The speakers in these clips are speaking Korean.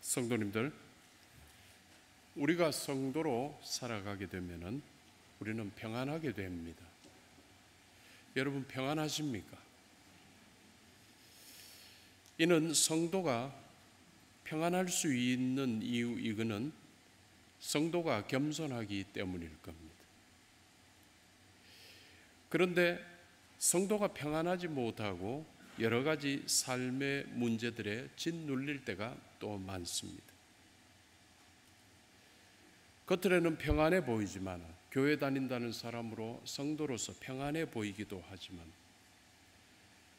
성도님들, 우리가 성도로 살아가게 되면은 우리는 평안하게 됩니다. 여러분 평안하십니까? 이는 성도가 평안할 수 있는 이유, 이거는 성도가 겸손하기 때문일 겁니다. 그런데 성도가 평안하지 못하고 여러 가지 삶의 문제들에 짓눌릴 때가 또 많습니다. 겉으로는 평안해 보이지만 교회 다닌다는 사람으로 성도로서 평안해 보이기도 하지만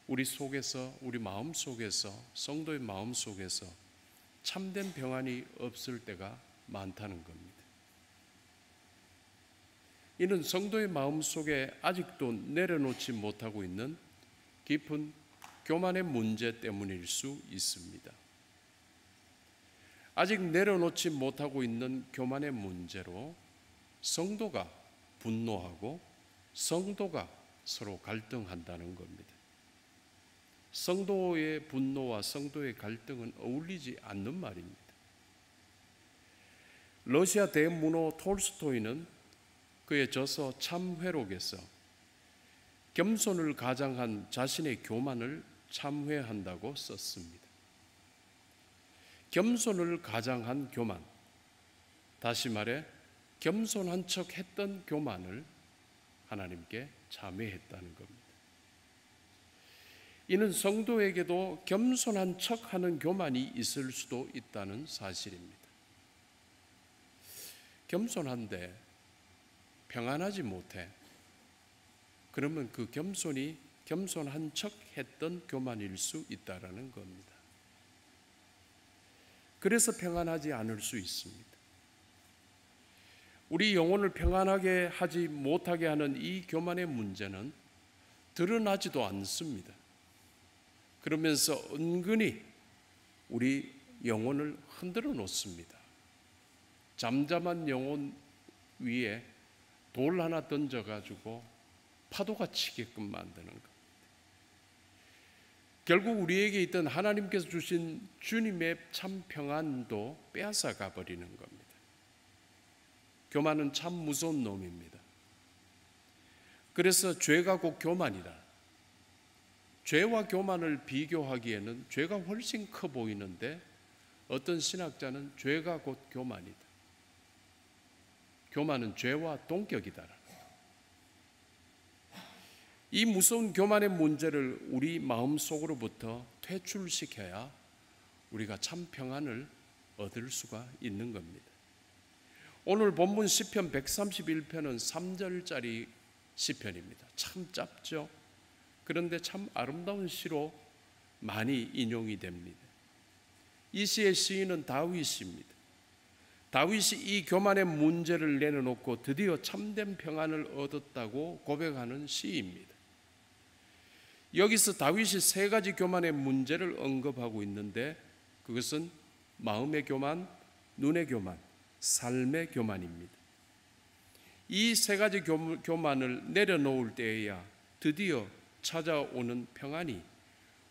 우리 속에서, 우리 마음 속에서, 성도의 마음 속에서 참된 평안이 없을 때가 많다는 겁니다. 이는 성도의 마음 속에 아직도 내려놓지 못하고 있는 깊은 교만의 문제 때문일 수 있습니다. 아직 내려놓지 못하고 있는 교만의 문제로 성도가 분노하고 성도가 서로 갈등한다는 겁니다. 성도의 분노와 성도의 갈등은 어울리지 않는 말입니다. 러시아 대문호 톨스토이는 그의 저서 참회록에서 겸손을 가장한 자신의 교만을 참회한다고 썼습니다. 겸손을 가장한 교만, 다시 말해 겸손한 척 했던 교만을 하나님께 참회했다는 겁니다. 이는 성도에게도 겸손한 척 하는 교만이 있을 수도 있다는 사실입니다. 겸손한데 평안하지 못해. 그러면 그 겸손이 겸손한 척 했던 교만일 수 있다는 겁니다. 그래서 평안하지 않을 수 있습니다. 우리 영혼을 평안하게 하지 못하게 하는 이 교만의 문제는 드러나지도 않습니다. 그러면서 은근히 우리 영혼을 흔들어 놓습니다. 잠잠한 영혼 위에 돌 하나 던져가지고 파도가 치게끔 만드는 겁니다. 결국 우리에게 있던 하나님께서 주신 주님의 참 평안도 빼앗아가 버리는 겁니다. 교만은 참 무서운 놈입니다. 그래서 죄가 곧 교만이다. 죄와 교만을 비교하기에는 죄가 훨씬 커 보이는데 어떤 신학자는 죄가 곧 교만이다. 교만은 죄와 동격이다. 이 무서운 교만의 문제를 우리 마음속으로부터 퇴출시켜야 우리가 참 평안을 얻을 수가 있는 겁니다. 오늘 본문 시편 131편은 3절짜리 시편입니다. 참 짧죠? 그런데 참 아름다운 시로 많이 인용이 됩니다. 이 시의 시인은 다윗입니다. 다윗이 이 교만의 문제를 내려놓고 드디어 참된 평안을 얻었다고 고백하는 시입니다. 여기서 다윗이 세 가지 교만의 문제를 언급하고 있는데 그것은 마음의 교만, 눈의 교만, 삶의 교만입니다. 이 세 가지 교만을 내려놓을 때에야 드디어 찾아오는 평안이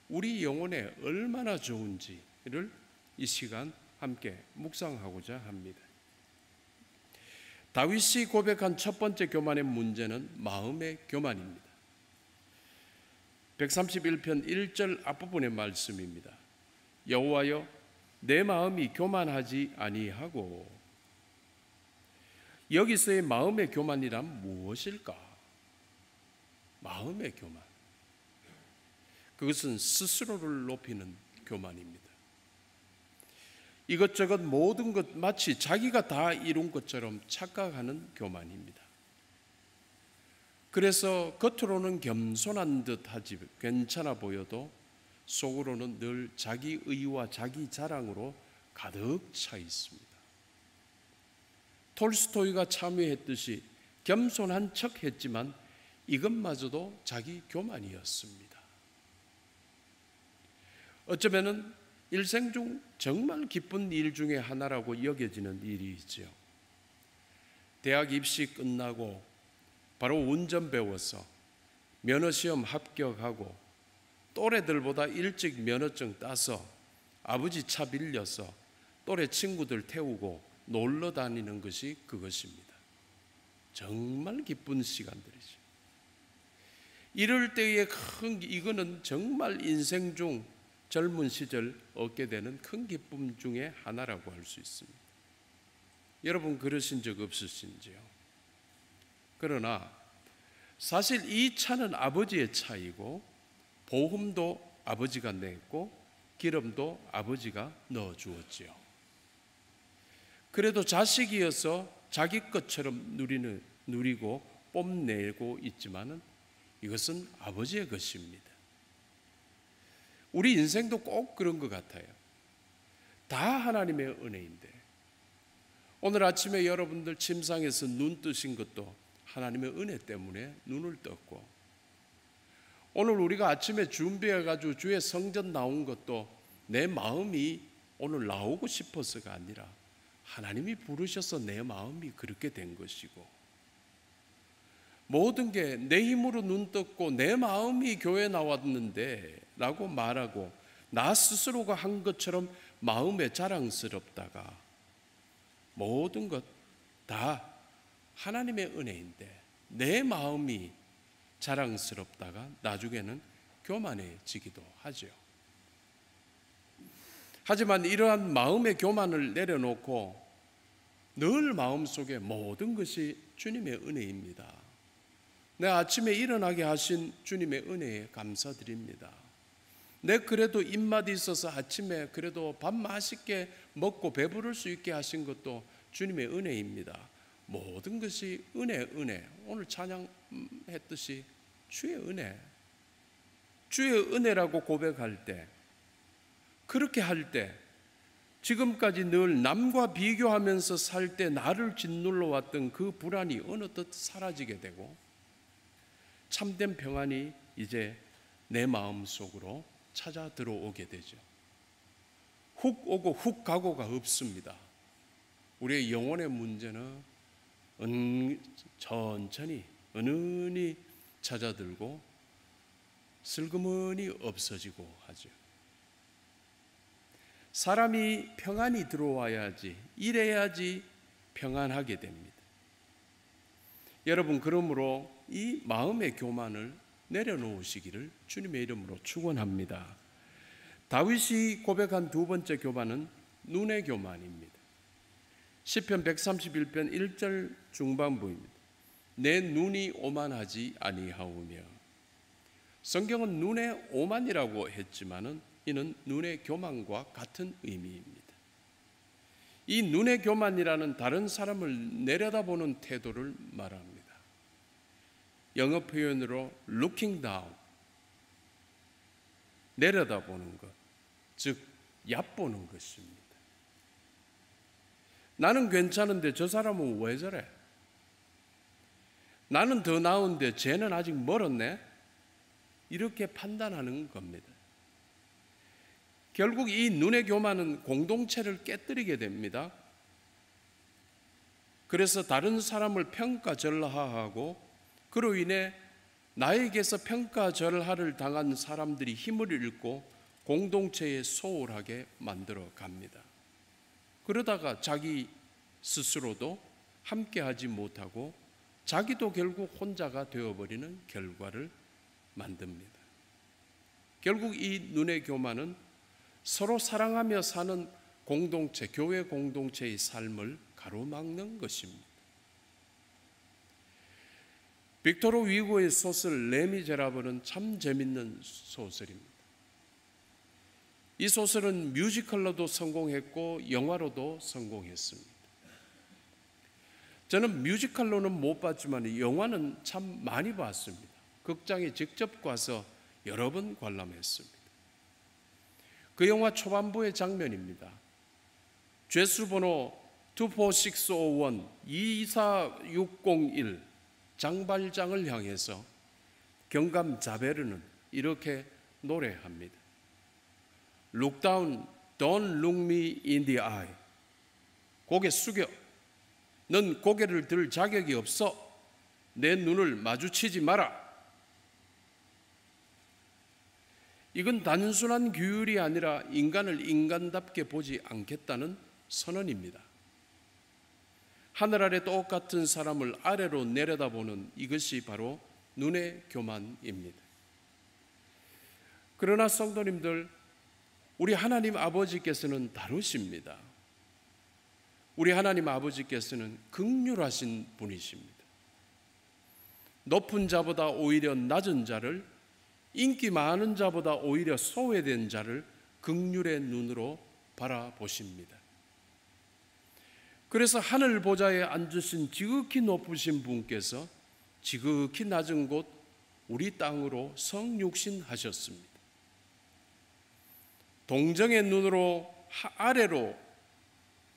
우리 영혼에 얼마나 좋은지를 이 시간 함께 묵상하고자 합니다. 다윗이 고백한 첫 번째 교만의 문제는 마음의 교만입니다. 131편 1절 앞부분의 말씀입니다. 여호와여 내 마음이 교만하지 아니하고. 여기서의 마음의 교만이란 무엇일까? 마음의 교만. 그것은 스스로를 높이는 교만입니다. 이것저것 모든 것 마치 자기가 다 이룬 것처럼 착각하는 교만입니다. 그래서 겉으로는 겸손한 듯하지 괜찮아 보여도 속으로는 늘 자기 의와 자기 자랑으로 가득 차 있습니다. 톨스토이가 참회했듯이 겸손한 척 했지만 이것마저도 자기 교만이었습니다. 어쩌면은 일생 중 정말 기쁜 일 중에 하나라고 여겨지는 일이죠. 대학 입시 끝나고 바로 운전 배워서 면허시험 합격하고 또래들보다 일찍 면허증 따서 아버지 차 빌려서 또래 친구들 태우고 놀러 다니는 것이 그것입니다. 정말 기쁜 시간들이죠. 이럴 때의 이거는 정말 인생 중 젊은 시절 얻게 되는 큰 기쁨 중에 하나라고 할 수 있습니다. 여러분 그러신 적 없으신지요? 그러나 사실 이 차는 아버지의 차이고 보험도 아버지가 냈고 기름도 아버지가 넣어 주었지요. 그래도 자식이어서 자기 것처럼 누리고 뽐내고 있지만은 이것은 아버지의 것입니다. 우리 인생도 꼭 그런 것 같아요. 다 하나님의 은혜인데 오늘 아침에 여러분들 침상에서 눈 뜨신 것도 하나님의 은혜 때문에 눈을 떴고, 오늘 우리가 아침에 준비해가지고 주의 성전 나온 것도 내 마음이 오늘 나오고 싶어서가 아니라 하나님이 부르셔서 내 마음이 그렇게 된 것이고, 모든 게 내 힘으로 눈 떴고 내 마음이 교회에 나왔는데 라고 말하고 나 스스로가 한 것처럼 마음에 자랑스럽다가 모든 것 다 하나님의 은혜인데 내 마음이 자랑스럽다가 나중에는 교만해지기도 하죠. 하지만 이러한 마음의 교만을 내려놓고 늘 마음속에 모든 것이 주님의 은혜입니다. 내 아침에 일어나게 하신 주님의 은혜에 감사드립니다. 내 그래도 입맛이 있어서 아침에 그래도 밥 맛있게 먹고 배부를 수 있게 하신 것도 주님의 은혜입니다. 모든 것이 은혜. 오늘 찬양했듯이 주의 은혜. 주의 은혜라고 고백할 때, 그렇게 할 때, 지금까지 늘 남과 비교하면서 살 때 나를 짓눌러 왔던 그 불안이 어느덧 사라지게 되고 참된 평안이 이제 내 마음 속으로 찾아 들어오게 되죠. 훅 오고 훅 가고가 없습니다. 우리의 영혼의 문제는 천천히 은은히 찾아들고 슬그머니 없어지고 하죠. 사람이 평안이 들어와야지, 이래야지 평안하게 됩니다. 여러분, 그러므로 이 마음의 교만을 내려놓으시기를 주님의 이름으로 축원합니다. 다윗이 고백한 두 번째 교만은 눈의 교만입니다. 시편 131편 1절 중반부입니다. 내 눈이 오만하지 아니하오며. 성경은 눈의 오만이라고 했지만은 이는 눈의 교만과 같은 의미입니다. 이 눈의 교만이라는 다른 사람을 내려다보는 태도를 말합니다. 영어 표현으로 looking down, 내려다보는 것, 즉 얕보는 것입니다. 나는 괜찮은데 저 사람은 왜 저래? 나는 더 나은데 쟤는 아직 멀었네? 이렇게 판단하는 겁니다. 결국 이 눈의 교만은 공동체를 깨뜨리게 됩니다. 그래서 다른 사람을 평가절하하고 그로 인해 나에게서 평가절하를 당한 사람들이 힘을 잃고 공동체에 소홀하게 만들어 갑니다. 그러다가 자기 스스로도 함께하지 못하고 자기도 결국 혼자가 되어버리는 결과를 만듭니다. 결국 이 눈의 교만은 서로 사랑하며 사는 공동체, 교회 공동체의 삶을 가로막는 것입니다. 빅토르 위고의 소설 레미제라블은 참 재밌는 소설입니다. 이 소설은 뮤지컬로도 성공했고 영화로도 성공했습니다. 저는 뮤지컬로는 못 봤지만 영화는 참 많이 봤습니다. 극장에 직접 가서 여러 번 관람했습니다. 그 영화 초반부의 장면입니다. 죄수번호 24601 24601 장발장을 향해서 경감 자베르는 이렇게 노래합니다. Look down, don't look me in the eye. 고개 숙여. 넌 고개를 들 자격이 없어. 내 눈을 마주치지 마라. 이건 단순한 규율이 아니라 인간을 인간답게 보지 않겠다는 선언입니다. 하늘 아래 똑같은 사람을 아래로 내려다보는 이것이 바로 눈의 교만입니다. 그러나 성도님들, 우리 하나님 아버지께서는 다르십니다. 우리 하나님 아버지께서는 긍휼하신 분이십니다. 높은 자보다 오히려 낮은 자를, 인기 많은 자보다 오히려 소외된 자를 긍휼의 눈으로 바라보십니다. 그래서 하늘 보좌에 앉으신 지극히 높으신 분께서 지극히 낮은 곳 우리 땅으로 성육신하셨습니다. 동정의 눈으로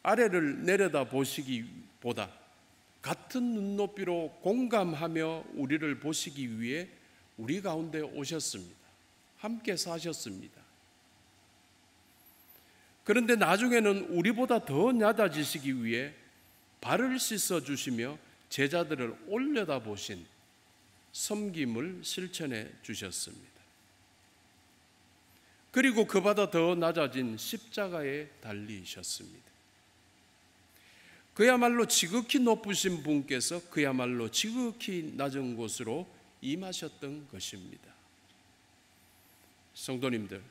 아래를 내려다 보시기보다 같은 눈높이로 공감하며 우리를 보시기 위해 우리 가운데 오셨습니다. 함께 사셨습니다. 그런데 나중에는 우리보다 더 낮아지시기 위해 발을 씻어주시며 제자들을 올려다보신 섬김을 실천해 주셨습니다. 그리고 그보다 더 낮아진 십자가에 달리셨습니다. 그야말로 지극히 높으신 분께서 그야말로 지극히 낮은 곳으로 임하셨던 것입니다. 성도님들,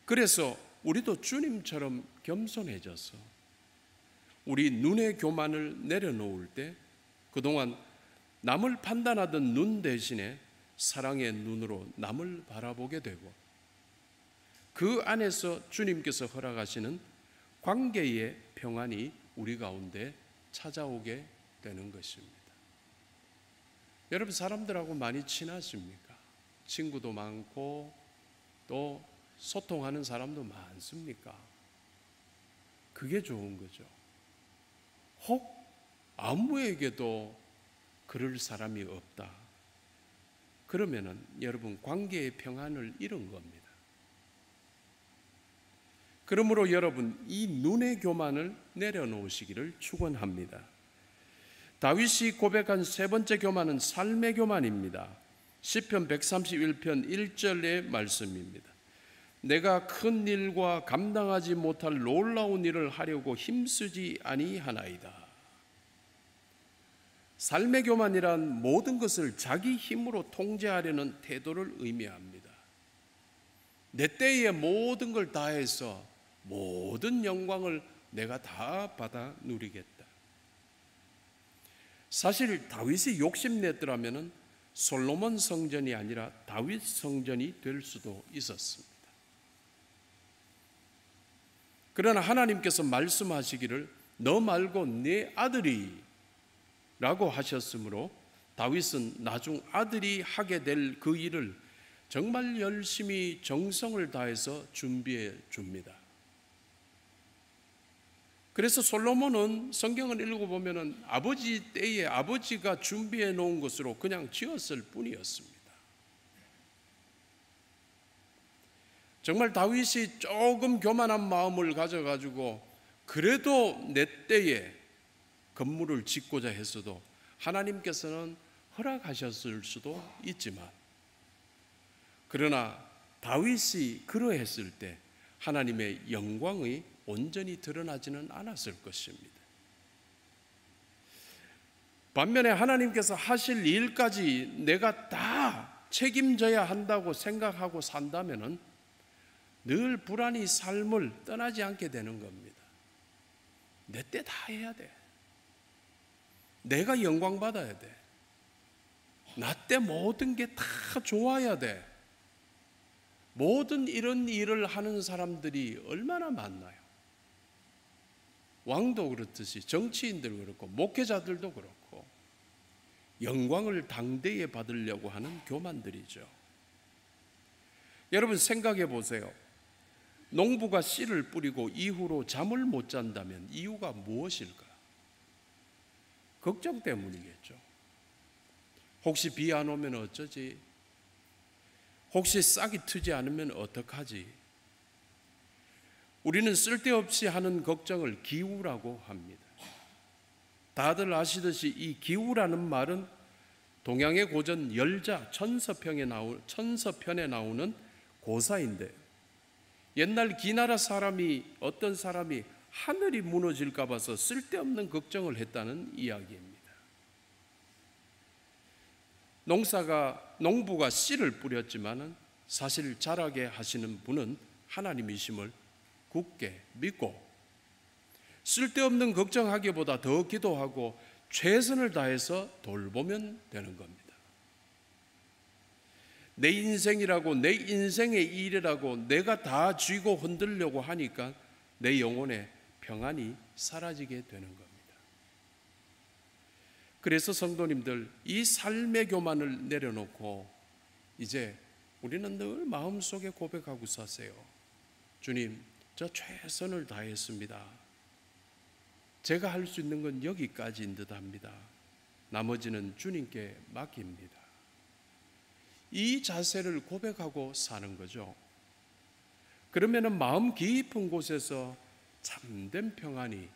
그래서 우리도 주님처럼 겸손해져서 우리 눈의 교만을 내려놓을 때 그동안 남을 판단하던 눈 대신에 사랑의 눈으로 남을 바라보게 되고 그 안에서 주님께서 허락하시는 관계의 평안이 우리 가운데 찾아오게 되는 것입니다. 여러분, 사람들하고 많이 친하십니까? 친구도 많고 또 소통하는 사람도 많습니까? 그게 좋은 거죠. 혹 아무에게도 그럴 사람이 없다. 그러면은 여러분, 관계의 평안을 잃은 겁니다. 그러므로 여러분, 이 눈의 교만을 내려놓으시기를 축원합니다. 다윗이 고백한 세 번째 교만은 삶의 교만입니다. 시편 131편 1절의 말씀입니다. 내가 큰 일과 감당하지 못할 놀라운 일을 하려고 힘쓰지 아니하나이다. 삶의 교만이란 모든 것을 자기 힘으로 통제하려는 태도를 의미합니다. 내 때에 모든 걸 다해서 모든 영광을 내가 다 받아 누리겠다. 사실 다윗이 욕심냈더라면 솔로몬 성전이 아니라 다윗 성전이 될 수도 있었습니다. 그러나 하나님께서 말씀하시기를 너 말고 네 아들이 라고 하셨으므로 다윗은 나중 아들이 하게 될 그 일을 정말 열심히 정성을 다해서 준비해 줍니다. 그래서 솔로몬은 성경을 읽어보면 아버지 때에 아버지가 준비해 놓은 것으로 그냥 지었을 뿐이었습니다. 정말 다윗이 조금 교만한 마음을 가져가지고 그래도 내 때에 건물을 짓고자 했어도 하나님께서는 허락하셨을 수도 있지만, 그러나 다윗이 그러했을 때 하나님의 영광이 온전히 드러나지는 않았을 것입니다. 반면에 하나님께서 하실 일까지 내가 다 책임져야 한다고 생각하고 산다면은 늘 불안히 삶을 떠나지 않게 되는 겁니다. 내 때 다 해야 돼. 내가 영광 받아야 돼. 나 때 모든 게 다 좋아야 돼. 모든 이런 일을 하는 사람들이 얼마나 많나요? 왕도 그렇듯이 정치인들 그렇고 목회자들도 그렇고 영광을 당대에 받으려고 하는 교만들이죠. 여러분 생각해 보세요. 농부가 씨를 뿌리고 이후로 잠을 못 잔다면 이유가 무엇일까? 걱정 때문이겠죠. 혹시 비 안 오면 어쩌지? 혹시 싹이 트지 않으면 어떡하지? 우리는 쓸데없이 하는 걱정을 기우라고 합니다. 다들 아시듯이 이 기우라는 말은 동양의 고전 열자 천서편에 나오는 고사인데, 옛날 기나라 사람이 어떤 사람이 하늘이 무너질까 봐서 쓸데없는 걱정을 했다는 이야기입니다. 농부가 씨를 뿌렸지만은 사실 자라게 하시는 분은 하나님이심을 굳게 믿고 쓸데없는 걱정하기보다 더 기도하고 최선을 다해서 돌보면 되는 겁니다. 내 인생이라고, 내 인생의 일이라고 내가 다 쥐고 흔들려고 하니까 내 영혼의 평안이 사라지게 되는 겁니다. 그래서 성도님들, 이 삶의 교만을 내려놓고 이제 우리는 늘 마음속에 고백하고 사세요. 주님, 저 최선을 다했습니다. 제가 할 수 있는 건 여기까지인 듯 합니다. 나머지는 주님께 맡깁니다. 이 자세를 고백하고 사는 거죠. 그러면은 마음 깊은 곳에서 참된 평안이,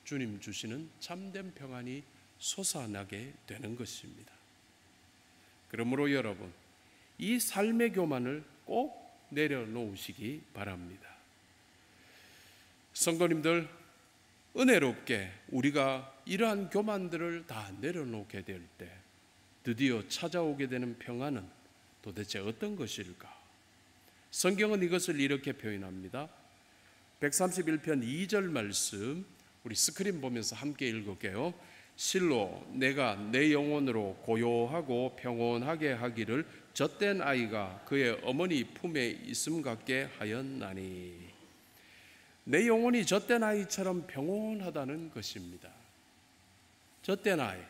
주님 주시는 참된 평안이 솟아나게 되는 것입니다. 그러므로 여러분, 이 삶의 교만을 꼭 내려놓으시기 바랍니다. 성도님들, 은혜롭게 우리가 이러한 교만들을 다 내려놓게 될 때 드디어 찾아오게 되는 평안은 도대체 어떤 것일까? 성경은 이것을 이렇게 표현합니다. 131편 2절 말씀, 우리 스크린 보면서 함께 읽을게요. 실로 내가 내 영혼으로 고요하고 평온하게 하기를 젖된 아이가 그의 어머니 품에 있음 같게 하였나니. 내 영혼이 젖된 아이처럼 평온하다는 것입니다. 젖된 아이,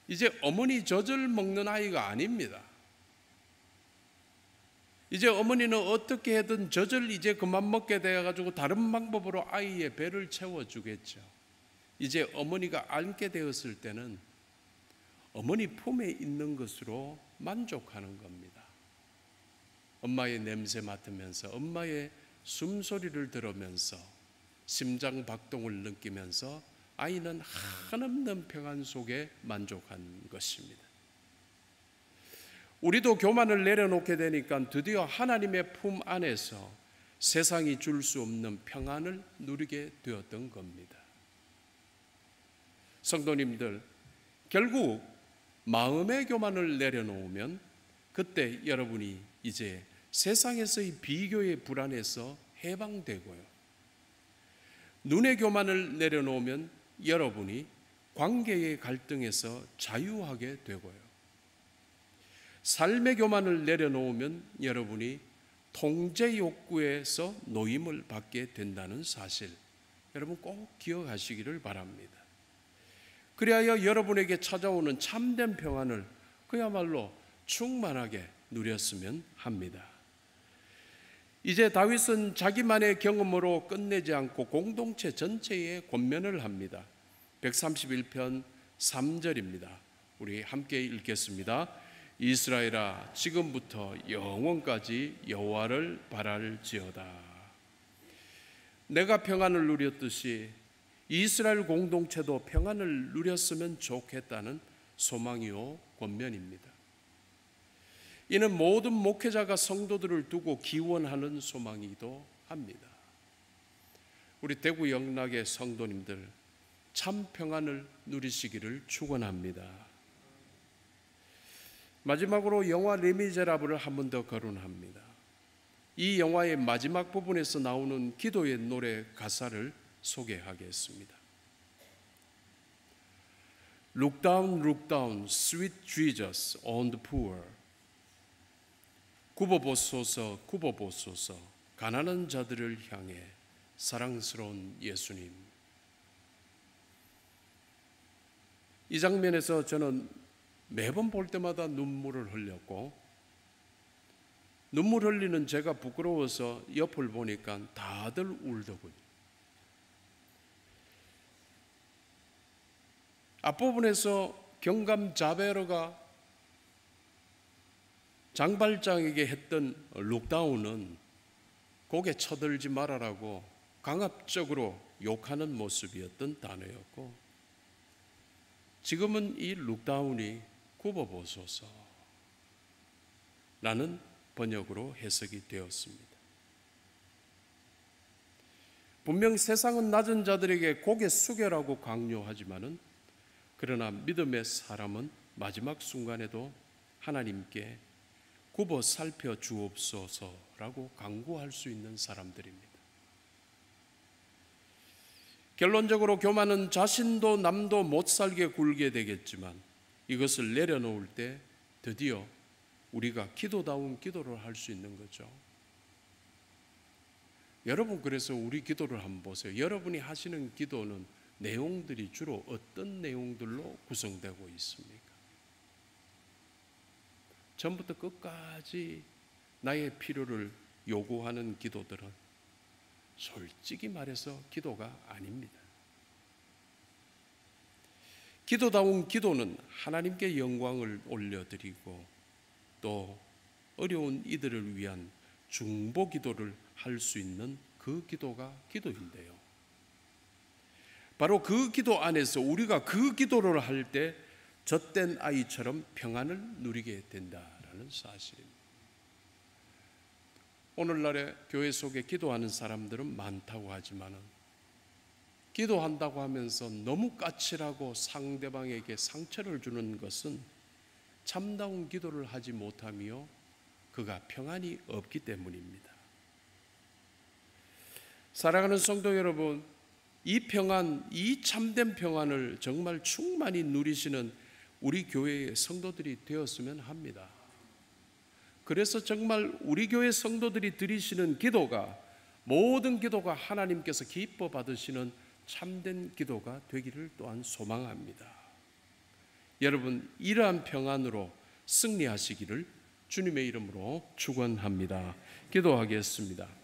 이제 어머니 젖을 먹는 아이가 아닙니다. 이제 어머니는 어떻게 해든 젖을 이제 그만 먹게 되어가지고 다른 방법으로 아이의 배를 채워주겠죠. 이제 어머니가 안게 되었을 때는 어머니 품에 있는 것으로 만족하는 겁니다. 엄마의 냄새 맡으면서, 엄마의 숨소리를 들으면서, 심장 박동을 느끼면서 아이는 한없는 평안 속에 만족한 것입니다. 우리도 교만을 내려놓게 되니까 드디어 하나님의 품 안에서 세상이 줄 수 없는 평안을 누리게 되었던 겁니다. 성도님들, 결국 마음의 교만을 내려놓으면 그때 여러분이 이제 세상에서의 비교의 불안에서 해방되고요, 눈의 교만을 내려놓으면 여러분이 관계의 갈등에서 자유하게 되고요, 삶의 교만을 내려놓으면 여러분이 통제 욕구에서 노임을 받게 된다는 사실, 여러분 꼭 기억하시기를 바랍니다. 그리하여 여러분에게 찾아오는 참된 평안을 그야말로 충만하게 누렸으면 합니다. 이제 다윗은 자기만의 경험으로 끝내지 않고 공동체 전체에 권면을 합니다. 131편 3절입니다. 우리 함께 읽겠습니다. 이스라엘아, 지금부터 영원까지 여호와를 바랄지어다. 내가 평안을 누렸듯이 이스라엘 공동체도 평안을 누렸으면 좋겠다는 소망이요 권면입니다. 이는 모든 목회자가 성도들을 두고 기원하는 소망이기도 합니다. 우리 대구 영락의 성도님들, 참 평안을 누리시기를 축원합니다. 마지막으로 영화 레미제라블을 한 번 더 거론합니다. 이 영화의 마지막 부분에서 나오는 기도의 노래 가사를 소개하겠습니다. Look down, sweet Jesus on the poor. 굽어보소서, 굽어보소서, 가난한 자들을 향해 사랑스러운 예수님. 이 장면에서 저는 매번 볼 때마다 눈물을 흘렸고, 눈물 흘리는 제가 부끄러워서 옆을 보니까 다들 울더군요. 앞부분에서 경감 자베르가 장발장에게 했던 룩다운은 고개 쳐들지 말아라고 강압적으로 욕하는 모습이었던 단어였고, 지금은 이 룩다운이 굽어보소서 라는 번역으로 해석이 되었습니다. 분명 세상은 낮은 자들에게 고개 숙여라고 강요하지만은 그러나 믿음의 사람은 마지막 순간에도 하나님께 굽어 살펴 주옵소서라고 간구할 수 있는 사람들입니다. 결론적으로 교만은 자신도 남도 못 살게 굴게 되겠지만 이것을 내려놓을 때 드디어 우리가 기도다운 기도를 할 수 있는 거죠. 여러분, 그래서 우리 기도를 한번 보세요. 여러분이 하시는 기도는 내용들이 주로 어떤 내용들로 구성되고 있습니까? 처음부터 끝까지 나의 필요를 요구하는 기도들은 솔직히 말해서 기도가 아닙니다. 기도다운 기도는 하나님께 영광을 올려드리고 또 어려운 이들을 위한 중보 기도를 할 수 있는 그 기도가 기도인데요. 바로 그 기도 안에서 우리가 그 기도를 할 때 젖된 아이처럼 평안을 누리게 된다라는 사실입니다. 오늘날에 교회 속에 기도하는 사람들은 많다고 하지만은 기도한다고 하면서 너무 까칠하고 상대방에게 상처를 주는 것은 참다운 기도를 하지 못하며 그가 평안이 없기 때문입니다. 사랑하는 성도 여러분, 이 평안, 이 참된 평안을 정말 충만히 누리시는 우리 교회의 성도들이 되었으면 합니다. 그래서 정말 우리 교회 성도들이 드리시는 기도가 모든 기도가 하나님께서 기뻐 받으시는 참된 기도가 되기를 또한 소망합니다. 여러분, 이러한 평안으로 승리하시기를 주님의 이름으로 축원합니다. 기도하겠습니다.